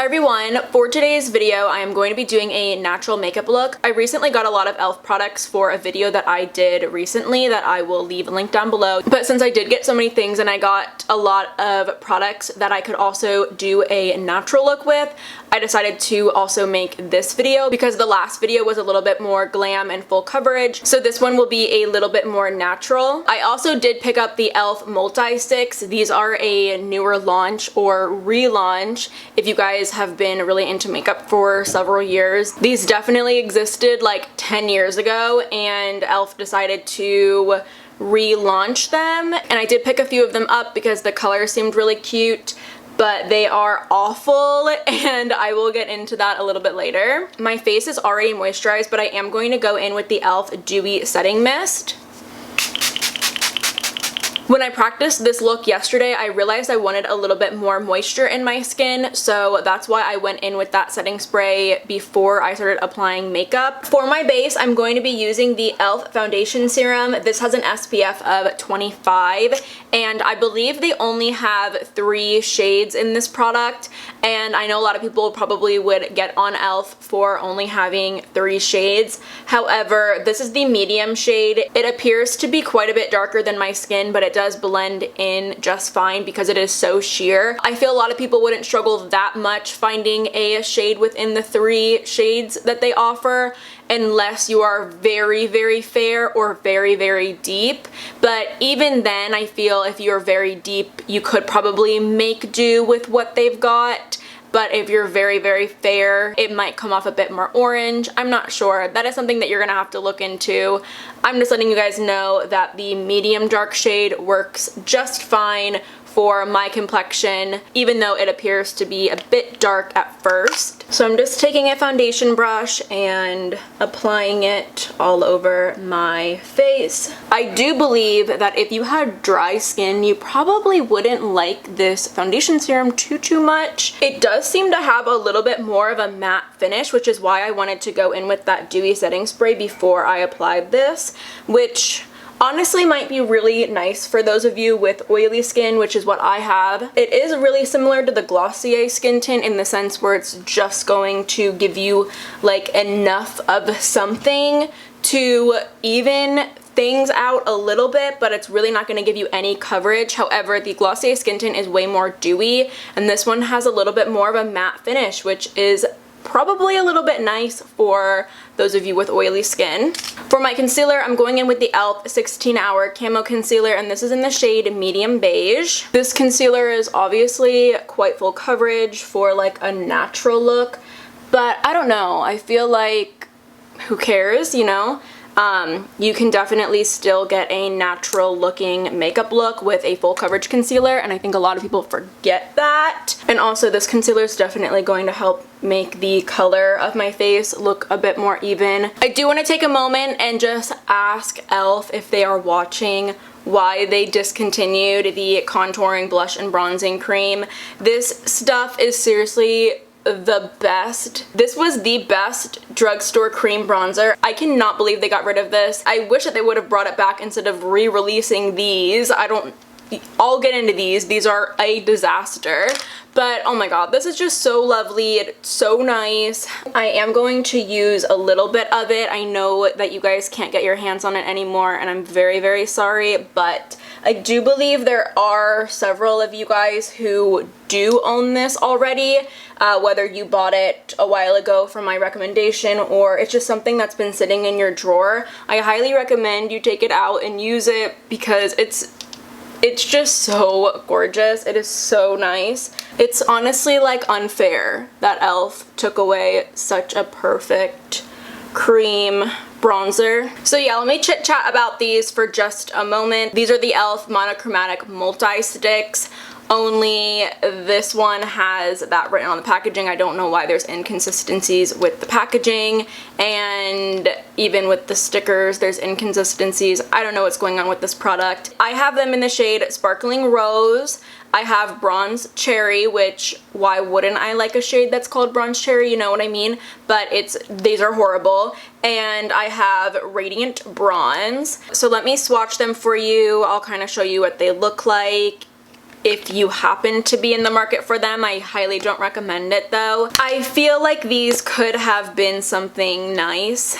Hi everyone, for today's video I am going to be doing a natural makeup look. I recently got a lot of e.l.f. products for a video that I did recently that I will leave a link down below. But since I did get so many things and I got a lot of products that I could also do a natural look with, I decided to also make this video because the last video was a little bit more glam and full coverage. So this one will be a little bit more natural. I also did pick up the e.l.f. multi-sticks. These are a newer launch or relaunch if you guys have been really into makeup for several years. These definitely existed like 10 years ago and e.l.f. decided to relaunch them, and I did pick a few of them up because the color seemed really cute, but they are awful and I will get into that a little bit later. My face is already moisturized, but I am going to go in with the e.l.f. Dewy Setting Mist. When I practiced this look yesterday, I realized I wanted a little bit more moisture in my skin, so that's why I went in with that setting spray before I started applying makeup. For my base, I'm going to be using the e.l.f. Foundation Serum. This has an SPF of 25, and I believe they only have 3 shades in this product, and I know a lot of people probably would get on e.l.f. for only having 3 shades. However, this is the medium shade. It appears to be quite a bit darker than my skin, but it does blend in just fine because it is so sheer. I feel a lot of people wouldn't struggle that much finding a shade within the 3 shades that they offer unless you are very, very fair or very, very deep. But even then, I feel if you're very deep, you could probably make do with what they've got. But if you're very, very fair, it might come off a bit more orange. I'm not sure. That is something that you're gonna have to look into. I'm just letting you guys know that the medium dark shade works just fine for my complexion, even though it appears to be a bit dark at first. So I'm just taking a foundation brush and applying it all over my face. I do believe that if you had dry skin, you probably wouldn't like this foundation serum too much. It does seem to have a little bit more of a matte finish, which is why I wanted to go in with that dewy setting spray before I applied this, which honestly might be really nice for those of you with oily skin, which is what I have. It is really similar to the Glossier skin tint in the sense where it's just going to give you like enough of something to even things out a little bit, but it's really not going to give you any coverage. However, the Glossier skin tint is way more dewy, and this one has a little bit more of a matte finish, which is probably a little bit nice for those of you with oily skin. For my concealer, I'm going in with the e.l.f. 16-Hour Camo Concealer, and this is in the shade Medium Beige. This concealer is obviously quite full coverage for like a natural look, but I don't know. I feel like who cares, you know? You can definitely still get a natural looking makeup look with a full coverage concealer, and I think a lot of people forget that. And also this concealer is definitely going to help make the color of my face look a bit more even. I do want to take a moment and just ask e.l.f. if they are watching why they discontinued the contouring blush and bronzing cream. This stuff is seriously the best. This was the best drugstore cream bronzer. I cannot believe they got rid of this. I wish that they would have brought it back instead of re-releasing these. I'll get into these. These are a disaster. But oh my god, this is just so lovely. It's so nice. I am going to use a little bit of it. I know that you guys can't get your hands on it anymore, and I'm very, very sorry, but I do believe there are several of you guys who do own this already, whether you bought it a while ago from my recommendation or it's just something that's been sitting in your drawer. I highly recommend you take it out and use it because it's just so gorgeous. It is so nice. It's honestly like unfair that e.l.f. took away such a perfect cream bronzer. So yeah, let me chit chat about these for just a moment. These are the e.l.f. Monochromatic Multi-Sticks. Only this one has that written on the packaging. I don't know why there's inconsistencies with the packaging, and even with the stickers there's inconsistencies. I don't know what's going on with this product. I have them in the shade Sparkling Rose. I have Bronze Cherry, which why wouldn't I like a shade that's called Bronze Cherry, you know what I mean? But these are horrible. And I have Radiant Bronze. So let me swatch them for you. I'll kind of show you what they look like if you happen to be in the market for them. I highly don't recommend it though. I feel like these could have been something nice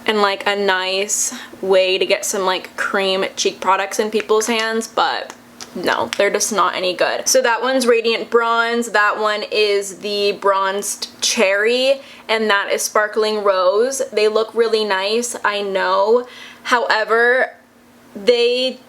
and like a nice way to get some like cream cheek products in people's hands, but no, they're just not any good. So that one's Radiant Bronze, that one is the Bronzed Cherry, and that is Sparkling Rose. They look really nice, I know. However, they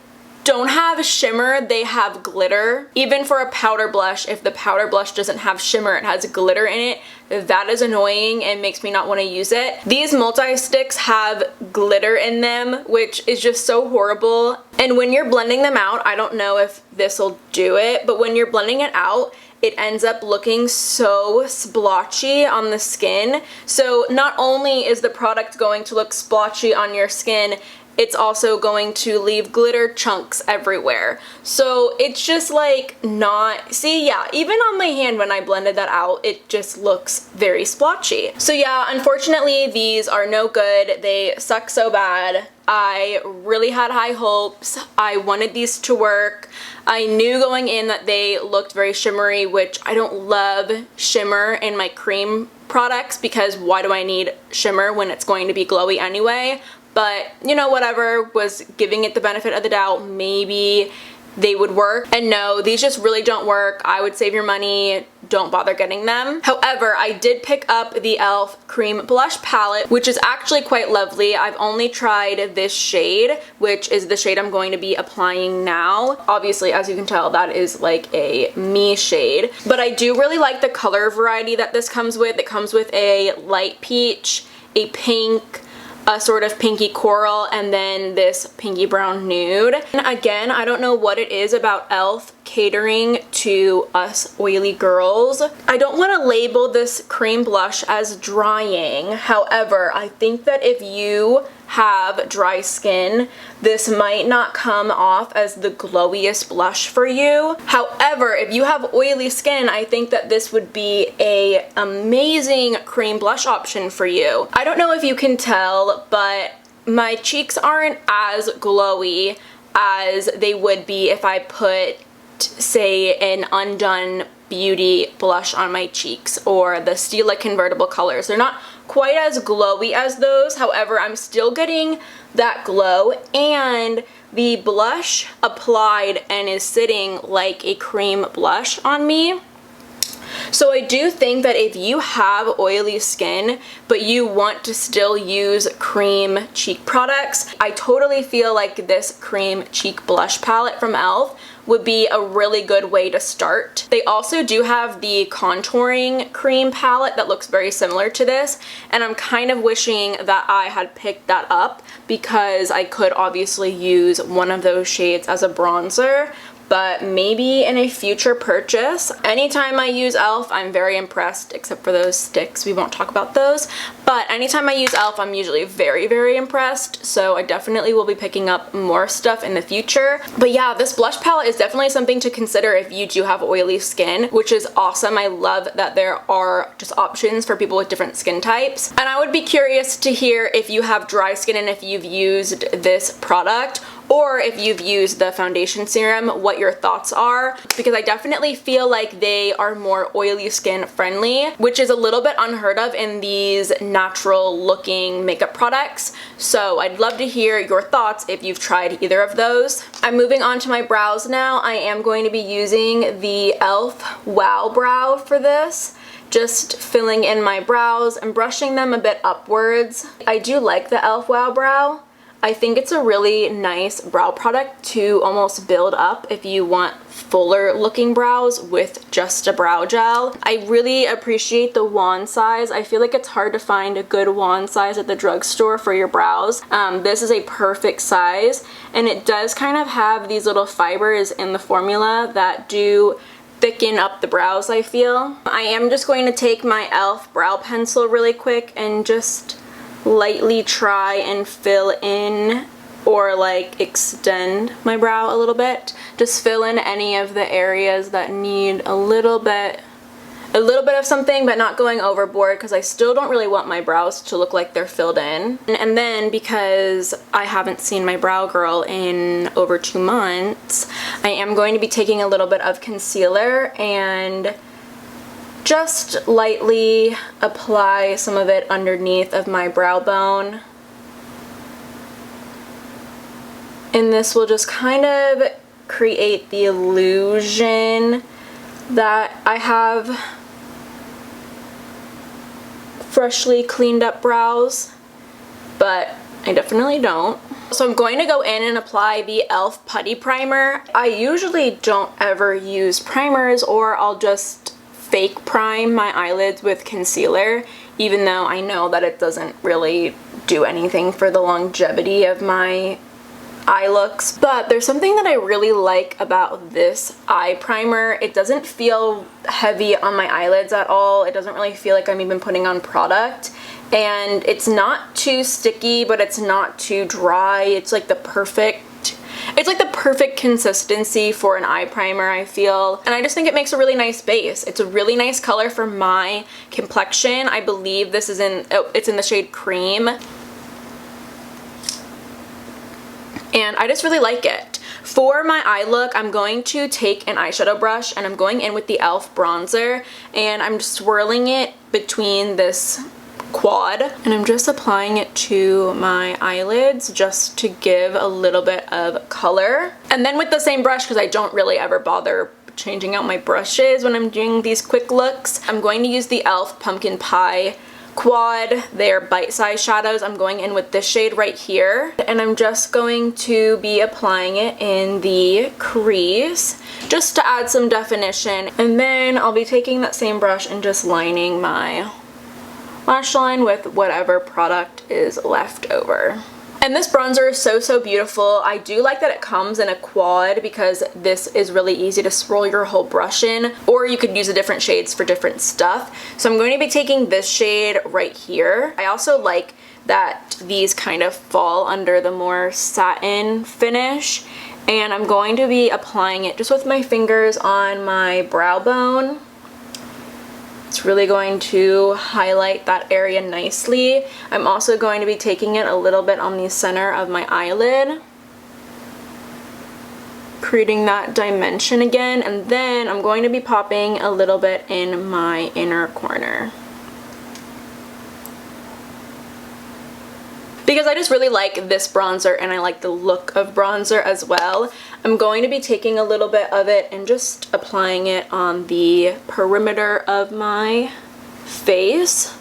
don't have shimmer, they have glitter. Even for a powder blush, if the powder blush doesn't have shimmer, it has glitter in it, that is annoying and makes me not want to use it. These multi-sticks have glitter in them, which is just so horrible. And when you're blending them out, I don't know if this will do it, but when you're blending it out, it ends up looking so splotchy on the skin. So not only is the product going to look splotchy on your skin, it's also going to leave glitter chunks everywhere. So it's just like not, see, yeah, even on my hand when I blended that out, it just looks very splotchy. So yeah, unfortunately these are no good. They suck so bad. I really had high hopes. I wanted these to work. I knew going in that they looked very shimmery, which I don't love shimmer in my cream products because why do I need shimmer when it's going to be glowy anyway? But, you know, whatever, was giving it the benefit of the doubt, maybe they would work. And no, these just really don't work. I would save your money, don't bother getting them. However, I did pick up the e.l.f. Cream Blush Palette, which is actually quite lovely. I've only tried this shade, which is the shade I'm going to be applying now. Obviously, as you can tell, that is like a me shade. But I do really like the color variety that this comes with. It comes with a light peach, a pink, a sort of pinky coral, and then this pinky brown nude. And again, I don't know what it is about e.l.f. catering to us oily girls. I don't want to label this cream blush as drying. However, I think that if you have dry skin, this might not come off as the glowiest blush for you. However, if you have oily skin, I think that this would be a amazing cream blush option for you. I don't know if you can tell, but my cheeks aren't as glowy as they would be if I put, say, an Undone Beauty blush on my cheeks, or the Stila Convertible Colors. They're not quite as glowy as those. However, I'm still getting that glow, and the blush applied and is sitting like a cream blush on me. So I do think that if you have oily skin, but you want to still use cream cheek products, I totally feel like this cream cheek blush palette from e.l.f. would be a really good way to start. They also do have the contouring cream palette that looks very similar to this, and I'm kind of wishing that I had picked that up because I could obviously use one of those shades as a bronzer. But maybe in a future purchase. Anytime I use e.l.f., I'm very impressed, except for those sticks. We won't talk about those. But anytime I use e.l.f., I'm usually very, very impressed. So I definitely will be picking up more stuff in the future. But yeah, this blush palette is definitely something to consider if you do have oily skin, which is awesome. I love that there are just options for people with different skin types. And I would be curious to hear if you have dry skin and if you've used this product, or if you've used the Foundation Serum, what your thoughts are, because I definitely feel like they are more oily skin friendly, which is a little bit unheard of in these natural looking makeup products. So I'd love to hear your thoughts if you've tried either of those. I'm moving on to my brows now. I am going to be using the e.l.f. Wow Brow for this. Just filling in my brows and brushing them a bit upwards. I do like the e.l.f. Wow Brow. I think it's a really nice brow product to almost build up if you want fuller looking brows with just a brow gel. I really appreciate the wand size. I feel like it's hard to find a good wand size at the drugstore for your brows. This is a perfect size, and it does kind of have these little fibers in the formula that do thicken up the brows, I feel. I am just going to take my e.l.f. brow pencil really quick and just lightly try and fill in or like extend my brow a little bit. Just fill in any of the areas that need a little bit a little bit of something, but not going overboard because I still don't really want my brows to look like they're filled in. And then because I haven't seen my brow girl in over 2 months, I am going to be taking a little bit of concealer and just lightly apply some of it underneath of my brow bone. And this will just kind of create the illusion that I have freshly cleaned up brows, but I definitely don't. So I'm going to go in and apply the e.l.f. Putty Primer. I usually don't ever use primers, or I'll just fake prime my eyelids with concealer, even though I know that it doesn't really do anything for the longevity of my eye looks. But there's something that I really like about this eye primer. It doesn't feel heavy on my eyelids at all. It doesn't really feel like I'm even putting on product, and it's not too sticky, but it's not too dry. It's like the perfect consistency for an eye primer, I feel. And I just think it makes a really nice base. It's a really nice color for my complexion. I believe this is it's in the shade Cream. And I just really like it. For my eye look, I'm going to take an eyeshadow brush and I'm going in with the e.l.f. bronzer, and I'm swirling it between this quad, and I'm just applying it to my eyelids just to give a little bit of color. And then with the same brush, because I don't really ever bother changing out my brushes when I'm doing these quick looks, I'm going to use the e.l.f. Pumpkin Pie quad. They're bite-sized shadows. I'm going in with this shade right here, and I'm just going to be applying it in the crease just to add some definition. And then I'll be taking that same brush and just lining my lash line with whatever product is left over. And this bronzer is so beautiful. I do like that it comes in a quad because this is really easy to swirl your whole brush in, or you could use the different shades for different stuff. So I'm going to be taking this shade right here. I also like that these kind of fall under the more satin finish, and I'm going to be applying it just with my fingers on my brow bone. It's really going to highlight that area nicely. I'm also going to be taking it a little bit on the center of my eyelid, creating that dimension again, and then I'm going to be popping a little bit in my inner corner. Because I just really like this bronzer and I like the look of bronzer as well, I'm going to be taking a little bit of it and just applying it on the perimeter of my face.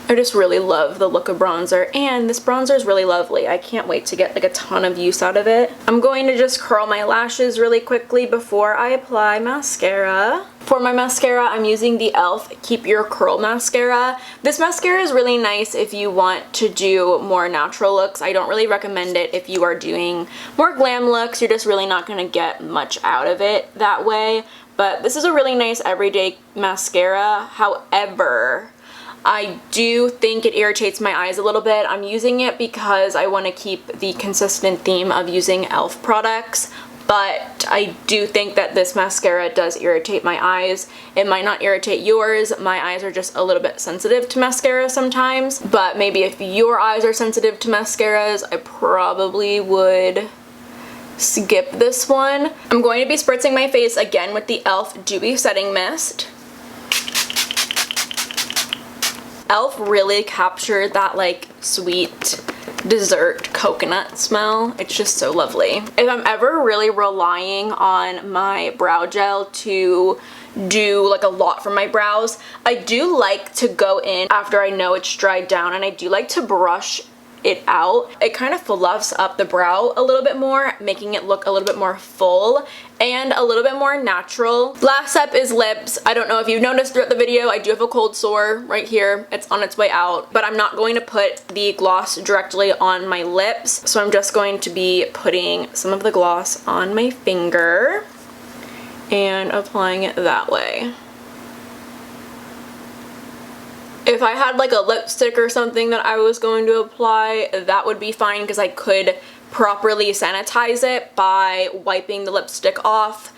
I just really love the look of bronzer, and this bronzer is really lovely. I can't wait to get like a ton of use out of it. I'm going to just curl my lashes really quickly before I apply mascara. For my mascara, I'm using the e.l.f. Keep Your Curl Mascara. This mascara is really nice if you want to do more natural looks. I don't really recommend it if you are doing more glam looks. You're just really not going to get much out of it that way. But this is a really nice everyday mascara. However, I do think it irritates my eyes a little bit. I'm using it because I want to keep the consistent theme of using e.l.f. products, but I do think that this mascara does irritate my eyes. It might not irritate yours. My eyes are just a little bit sensitive to mascara sometimes, but maybe if your eyes are sensitive to mascaras, I probably would skip this one. I'm going to be spritzing my face again with the e.l.f. Dewy Setting Mist. e.l.f. really captured that like sweet dessert coconut smell. It's just so lovely. If I'm ever really relying on my brow gel to do like a lot for my brows, I do like to go in after I know it's dried down, and I do like to brush it out. It kind of fluffs up the brow a little bit more, making it look a little bit more full and a little bit more natural. Last step is lips. I don't know if you've noticed throughout the video, I do have a cold sore right here. It's on its way out, but I'm not going to put the gloss directly on my lips, so I'm just going to be putting some of the gloss on my finger and applying it that way. If I had like a lipstick or something that I was going to apply, that would be fine because I could properly sanitize it by wiping the lipstick off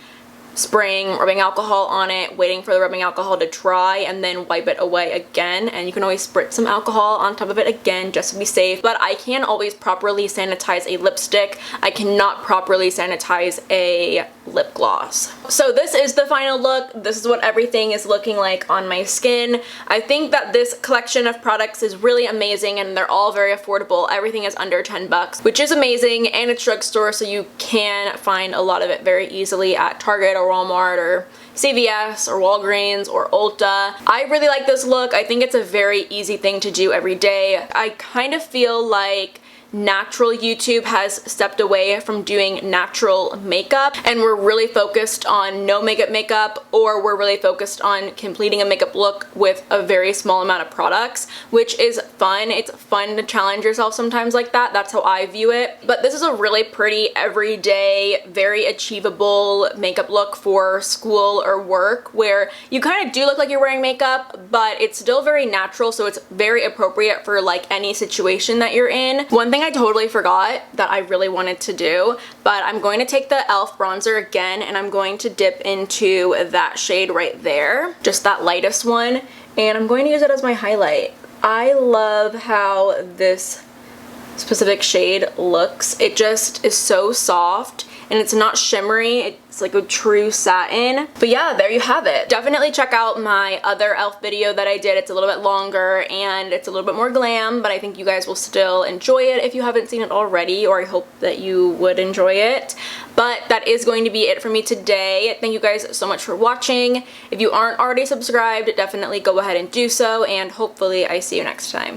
spraying rubbing alcohol on it, waiting for the rubbing alcohol to dry, and then wipe it away again. And you can always spritz some alcohol on top of it again just to be safe. But I can always properly sanitize a lipstick. I cannot properly sanitize a lip gloss. So this is the final look. This is what everything is looking like on my skin. I think that this collection of products is really amazing, and they're all very affordable. Everything is under 10 bucks, which is amazing, and it's drugstore, so you can find a lot of it very easily at Target or Walmart or CVS or Walgreens or Ulta. I really like this look. I think it's a very easy thing to do every day. I kind of feel like natural YouTube has stepped away from doing natural makeup, and we're really focused on no makeup, or we're really focused on completing a makeup look with a very small amount of products, which is fun. It's fun to challenge yourself sometimes like that. That's how I view it. But this is a really pretty, everyday, very achievable makeup look for school or work, where you kind of do look like you're wearing makeup, but it's still very natural, so it's very appropriate for like any situation that you're in. One thing I totally forgot that I really wanted to do, but I'm going to take the e.l.f. bronzer again, and I'm going to dip into that shade right there, just that lightest one, and I'm going to use it as my highlight. I love how this specific shade looks. It just is so soft, and it's not shimmery. It's like a true satin. But yeah, there you have it. Definitely check out my other e.l.f. video that I did. It's a little bit longer and it's a little bit more glam, but I think you guys will still enjoy it if you haven't seen it already, or I hope that you would enjoy it. But that is going to be it for me today. Thank you guys so much for watching. If you aren't already subscribed, definitely go ahead and do so, and hopefully I see you next time.